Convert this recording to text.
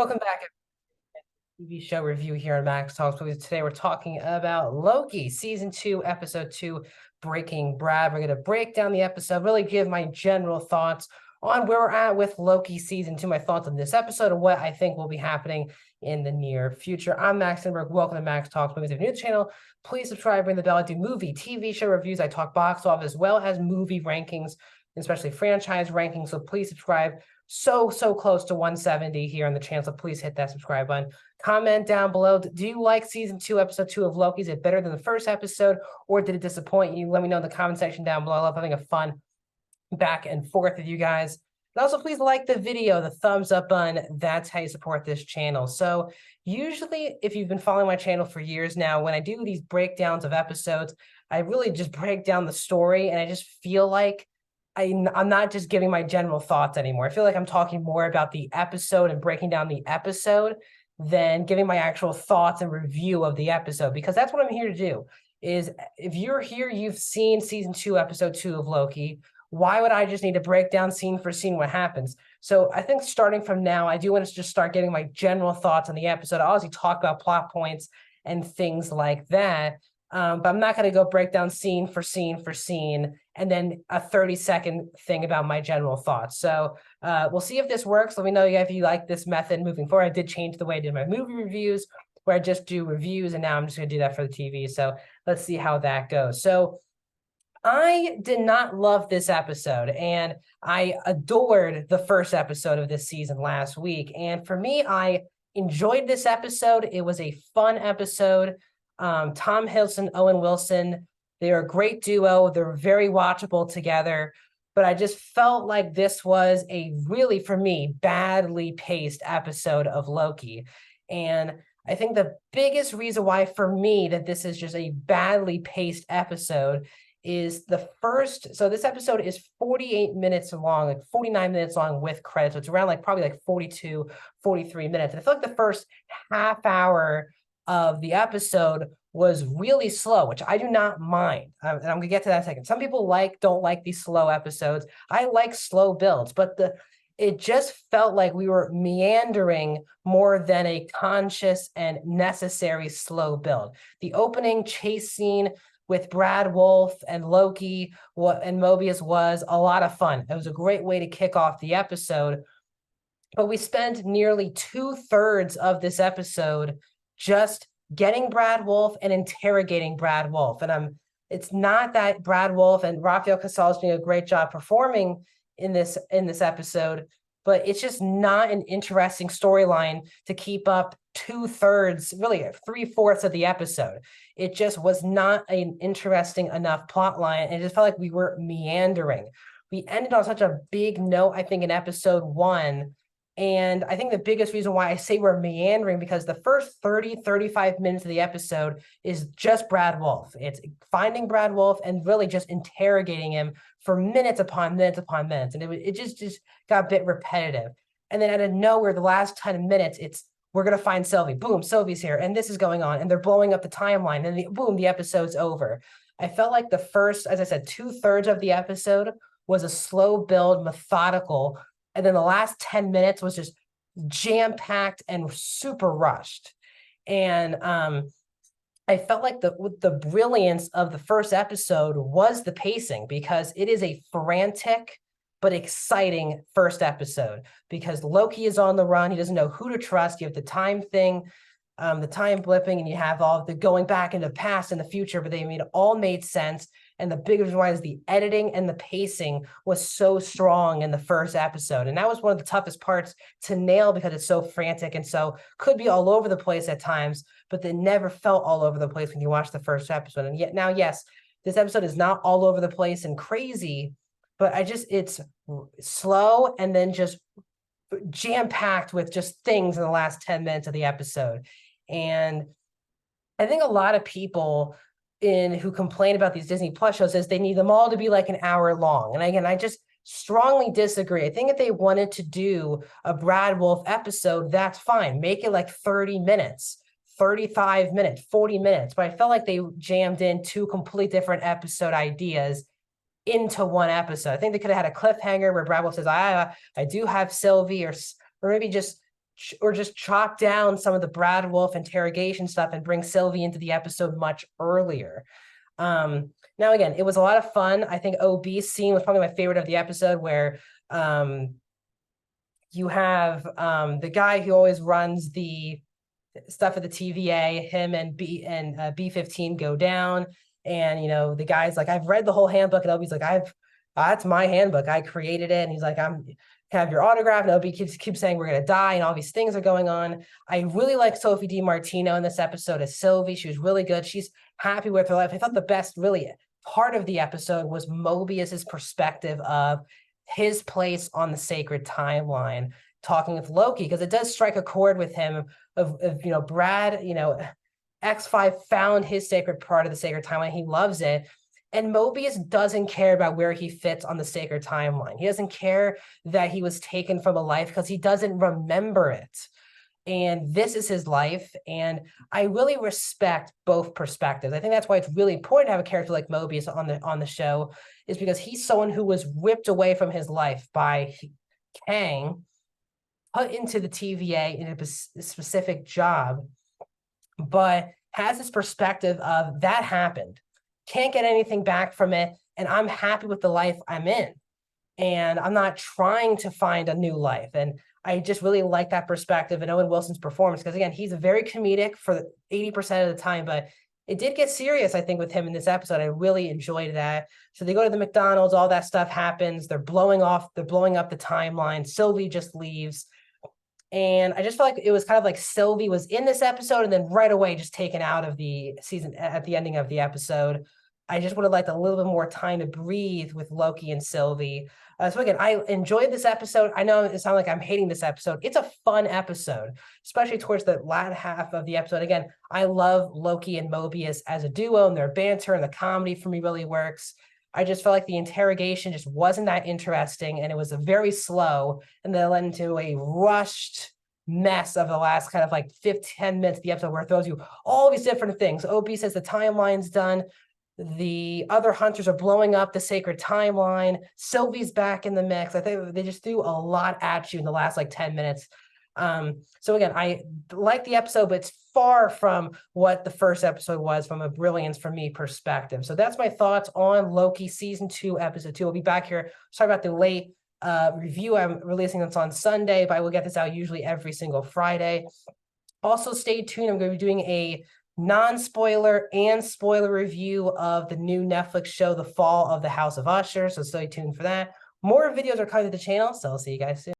Welcome back, TV show review here on Max Talks Movies. Today we're talking about Loki, Season 2, Episode 2, Breaking Brad. We're going to break down the episode, really give my general thoughts on where we're at with Loki Season 2, my thoughts on this episode, and what I think will be happening in the near future. I'm Max Enberg. Welcome to Max Talks Movies. If you're new to the channel, please subscribe, ring the bell. I do movie, TV show reviews. I talk box office as well as movie rankings, especially franchise rankings. So please subscribe. So close to 170 here on the channel. So please hit that subscribe button. Comment down below. Do you like Season 2, Episode 2 of Loki? Is it better than the first episode, or did it disappoint you? Let me know in the comment section down below. I love having a fun back and forth with you guys. And also, please like the video, the thumbs up button. That's how you support this channel. So usually, if you've been following my channel for years now, when I do these breakdowns of episodes, I really just break down the story, and I just feel like I'm not just giving my general thoughts anymore. I feel like I'm talking more about the episode and breaking down the episode than giving my actual thoughts and review of the episode, because that's what I'm here to do. Is if you're here, you've seen Season 2, Episode 2 of Loki. Why would I just need to break down scene for scene what happens? So I think starting from now, I do want to just start getting my general thoughts on the episode. I'll obviously talk about plot points and things like that. But I'm not going to go break down scene for scene for scene and then a 30-second thing about my general thoughts. So we'll see if this works. Let me know if you like this method moving forward. I did change the way I did my movie reviews, where I just do reviews, and now I'm just going to do that for the TV. So let's see how that goes. So I did not love this episode, and I adored the first episode of this season last week. And for me, I enjoyed this episode. It was a fun episode. Tom Hiddleston, Owen Wilson, they're a great duo. They're very watchable together. But I just felt like this was a really, for me, badly paced episode of Loki. And I think the biggest reason why, for me, that this is just a badly paced episode is the first. So this episode is 48 minutes long, like 49 minutes long with credits. So it's around probably 42, 43 minutes. And I feel like the first half hour of the episode was really slow, which I do not mind. And I'm gonna get to that in a second. Some people don't like these slow episodes. I like slow builds, but it just felt like we were meandering more than a conscious and necessary slow build. The opening chase scene with Brad Wolf and Loki and Mobius was a lot of fun. It was a great way to kick off the episode. But we spent nearly 2/3 of this episode just getting Brad Wolf and interrogating Brad Wolf. And it's not that Brad Wolf and Rafael Casal is doing a great job performing in this episode, but it's just not an interesting storyline to keep up 2/3, really 3/4 of the episode. It just was not an interesting enough plot line. And it just felt like we were meandering. We ended on such a big note, I think, in episode 1. And I think the biggest reason why I say we're meandering, because the first 30, 35 minutes of the episode is just Brad Wolf. It's finding Brad Wolf and really just interrogating him for minutes upon minutes upon minutes. And it just got a bit repetitive. And then out of nowhere, the last 10 minutes, we're going to find Sylvie. Boom, Sylvie's here. And this is going on. And they're blowing up the timeline. And boom, the episode's over. I felt like the first, as I said, 2/3 of the episode was a slow build, methodical. And then the last 10 minutes was just jam-packed and super rushed. And I felt like the brilliance of the first episode was the pacing, because it is a frantic but exciting first episode, because Loki is on the run. He doesn't know who to trust. You have the time thing, the time blipping, and you have all the going back into the past and the future, but all made sense. And the biggest reason why is the editing and the pacing was so strong in the first episode. And that was one of the toughest parts to nail, because it's so frantic and so could be all over the place at times, but they never felt all over the place when you watch the first episode. And yet now, yes, this episode is not all over the place and crazy, but it's slow and then just jam-packed with just things in the last 10 minutes of the episode. And I think a lot of people who complain about these Disney Plus shows is they need them all to be like an hour long. And again, I just strongly disagree. I think if they wanted to do a Brad Wolf episode, that's fine. Make it like 30 minutes, 35 minutes, 40 minutes. But I felt like they jammed in two completely different episode ideas into one episode. I think they could have had a cliffhanger where Brad Wolf says, I do have Sylvie, or maybe just just chop down some of the Brad Wolf interrogation stuff and bring Sylvie into the episode much earlier. Now again, it was a lot of fun. I think OB's scene was probably my favorite of the episode, where you have the guy who always runs the stuff at the TVA, him and B15 go down, and the guy's like, I've read the whole handbook, and OB's like, that's my handbook, I created it, and he's like, can I have your autograph? And OB keeps saying we're gonna die, and all these things are going on. I really like Sophie DiMartino in this episode as Sylvie. She was really good. She's happy with her life. I thought the best really part of the episode was Mobius's perspective of his place on the sacred timeline, talking with Loki, because it does strike a chord with him of Brad, X5 found his sacred part of the sacred timeline. He loves it. And Mobius doesn't care about where he fits on the sacred timeline. He doesn't care that he was taken from a life, because he doesn't remember it. And this is his life. And I really respect both perspectives. I think that's why it's really important to have a character like Mobius on the show, is because he's someone who was ripped away from his life by Kang, put into the TVA in a specific job, but has this perspective of that happened. Can't get anything back from it, and I'm happy with the life I'm in, and I'm not trying to find a new life. And I just really like that perspective and Owen Wilson's performance, because again, he's very comedic for 80% of the time, but it did get serious, I think, with him in this episode. I really enjoyed that. So they go to the McDonald's, all that stuff happens, they're blowing up the timeline, Sylvie just leaves. And I just felt like it was kind of like Sylvie was in this episode and then right away just taken out of the season at the ending of the episode. I just would have liked a little bit more time to breathe with Loki and Sylvie. So again, I enjoyed this episode. I know it sounds like I'm hating this episode. It's a fun episode, especially towards the latter half of the episode. Again, I love Loki and Mobius as a duo, and their banter and the comedy for me really works. I just felt like the interrogation just wasn't that interesting, and it was a very slow, and then led into a rushed mess of the last kind of like 10 minutes of the episode, where it throws you all these different things. OB says the timeline's done. The other hunters are blowing up the sacred timeline. Sylvie's back in the mix. I think they just threw a lot at you in the last like 10 minutes. So again, I like the episode, but it's far from what the first episode was from a brilliance for me perspective. So that's my thoughts on Loki season 2, episode 2. We'll be back here. Sorry about the late review. I'm releasing this on Sunday, but I will get this out usually every single Friday. Also, stay tuned. I'm going to be doing a non-spoiler and spoiler review of the new Netflix show, The Fall of the House of Usher. So stay tuned for that. More videos are coming to the channel, so I'll see you guys soon.